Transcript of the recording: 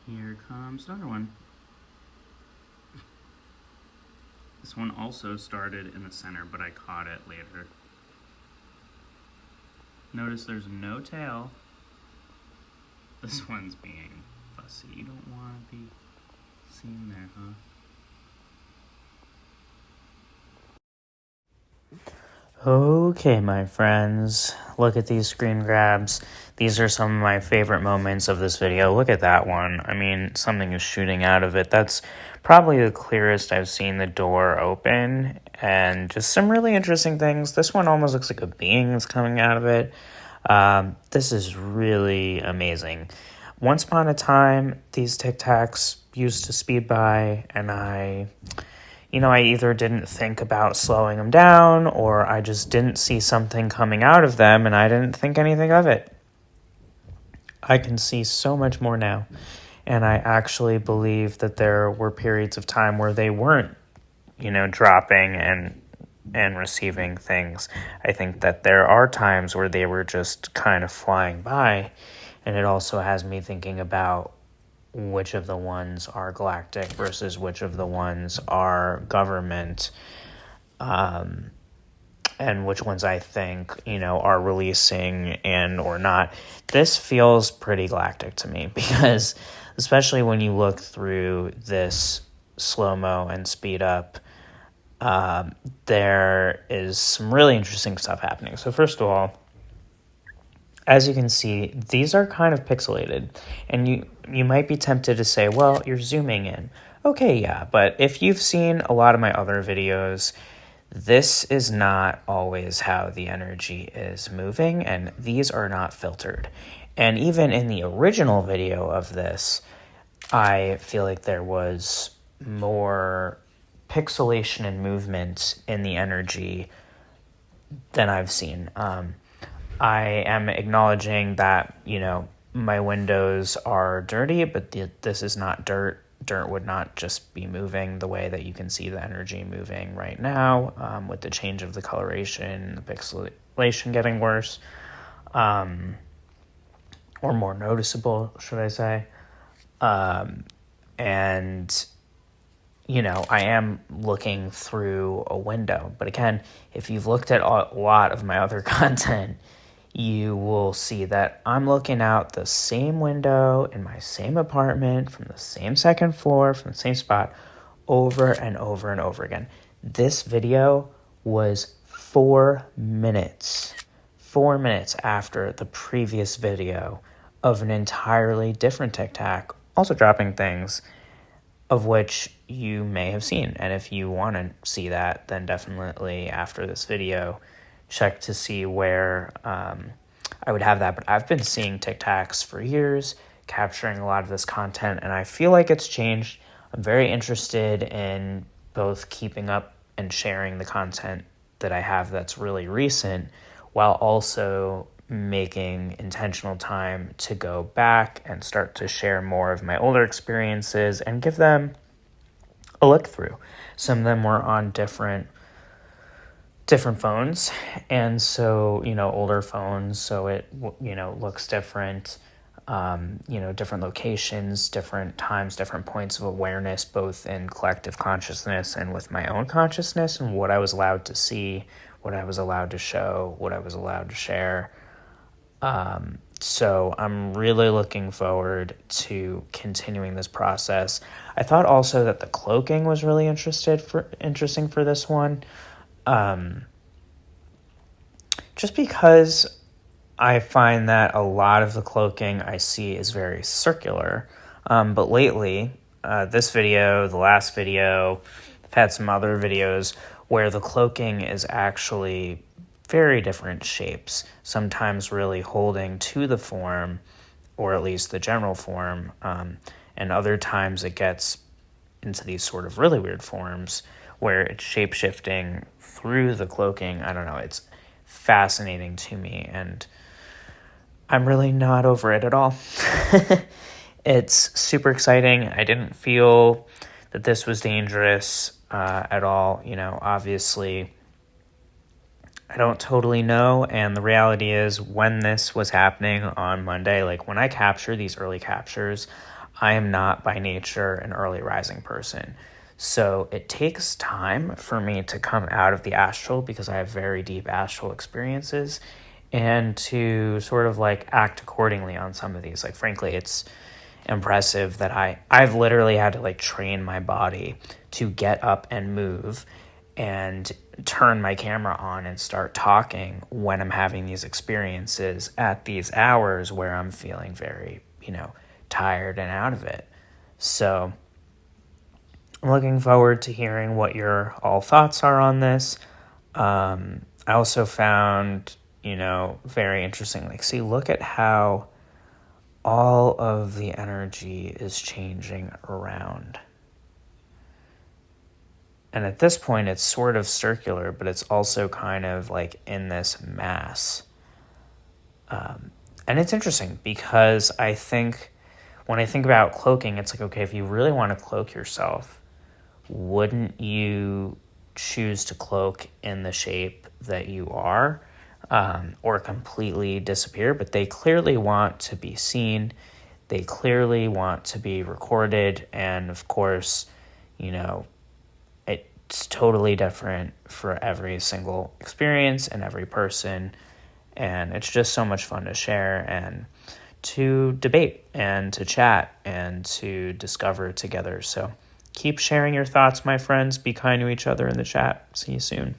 Here comes another one. This one also started in the center, but I caught it later. Notice there's no tail. This one's being fussy. You don't want to be seen there, huh? Okay, my friends, look at these screen grabs. These are some of my favorite moments of this video. Look at that one. I mean, something is shooting out of it. That's probably the clearest I've seen the door open, and just some really interesting things. This one almost looks like a being that's coming out of it. This is really amazing. Once upon a time, these Tic Tacs used to speed by, and I either didn't think about slowing them down, or I just didn't see something coming out of them and I didn't think anything of it. I can see so much more now. And I actually believe that there were periods of time where they weren't, dropping and receiving things. I think that there are times where they were just kind of flying by. And it also has me thinking about which of the ones are galactic versus which of the ones are government, and which ones I think, are releasing and or not. This feels pretty galactic to me because especially when you look through this slow-mo and speed up, there is some really interesting stuff happening. So first of all, as you can see, these are kind of pixelated, and you might be tempted to say, well, you're zooming in. Okay, yeah, but if you've seen a lot of my other videos, this is not always how the energy is moving, and these are not filtered. And even in the original video of this, I feel like there was more pixelation and movement in the energy than I've seen. I am acknowledging that, my windows are dirty, but this is not dirt. Dirt would not just be moving the way that you can see the energy moving right now, with the change of the coloration, the pixelation getting worse, or more noticeable, should I say. And I am looking through a window. But again, if you've looked at a lot of my other content, you will see that I'm looking out the same window in my same apartment from the same second floor, from the same spot, over and over and over again. This video was 4 minutes. 4 minutes after the previous video of an entirely different Tic Tac, also dropping things, of which you may have seen. And if you want to see that, then definitely after this video, check to see where I would have that. But I've been seeing Tic Tacs for years, capturing a lot of this content, and I feel like it's changed. I'm very interested in both keeping up and sharing the content that I have that's really recent, while also making intentional time to go back and start to share more of my older experiences and give them a look through. Some of them were on different phones, and so older phones, so it looks different, different locations, different times, different points of awareness, both in collective consciousness and with my own consciousness, and what I was allowed to see, what I was allowed to show, what I was allowed to share. So I'm really looking forward to continuing this process. I thought also that the cloaking was really interesting for this one. Just because I find that a lot of the cloaking I see is very circular. But lately, this video, the last video, I've had some other videos where the cloaking is actually very different shapes, sometimes really holding to the form, or at least the general form, and other times it gets into these sort of really weird forms where it's shape-shifting through the cloaking. I don't know, it's fascinating to me, and I'm really not over it at all. It's super exciting. I didn't feel that this was dangerous at all. Obviously, I don't totally know, and the reality is when this was happening on Monday, like when I capture these early captures, I am not by nature an early rising person. So it takes time for me to come out of the astral because I have very deep astral experiences and to sort of like act accordingly on some of these. Like frankly, it's impressive that I've literally had to like train my body to get up and move and turn my camera on and start talking when I'm having these experiences at these hours where I'm feeling very, tired and out of it. So I'm looking forward to hearing what your all thoughts are on this. I also found, very interesting, like, see, look at how all of the energy is changing around. And at this point, it's sort of circular, but it's also kind of like in this mass. And it's interesting because I think when I think about cloaking, it's like, okay, if you really want to cloak yourself, wouldn't you choose to cloak in the shape that you are, or completely disappear? But they clearly want to be seen. They clearly want to be recorded. And of course, it's totally different for every single experience and every person. And it's just so much fun to share and to debate and to chat and to discover together. So keep sharing your thoughts, my friends. Be kind to each other in the chat. See you soon.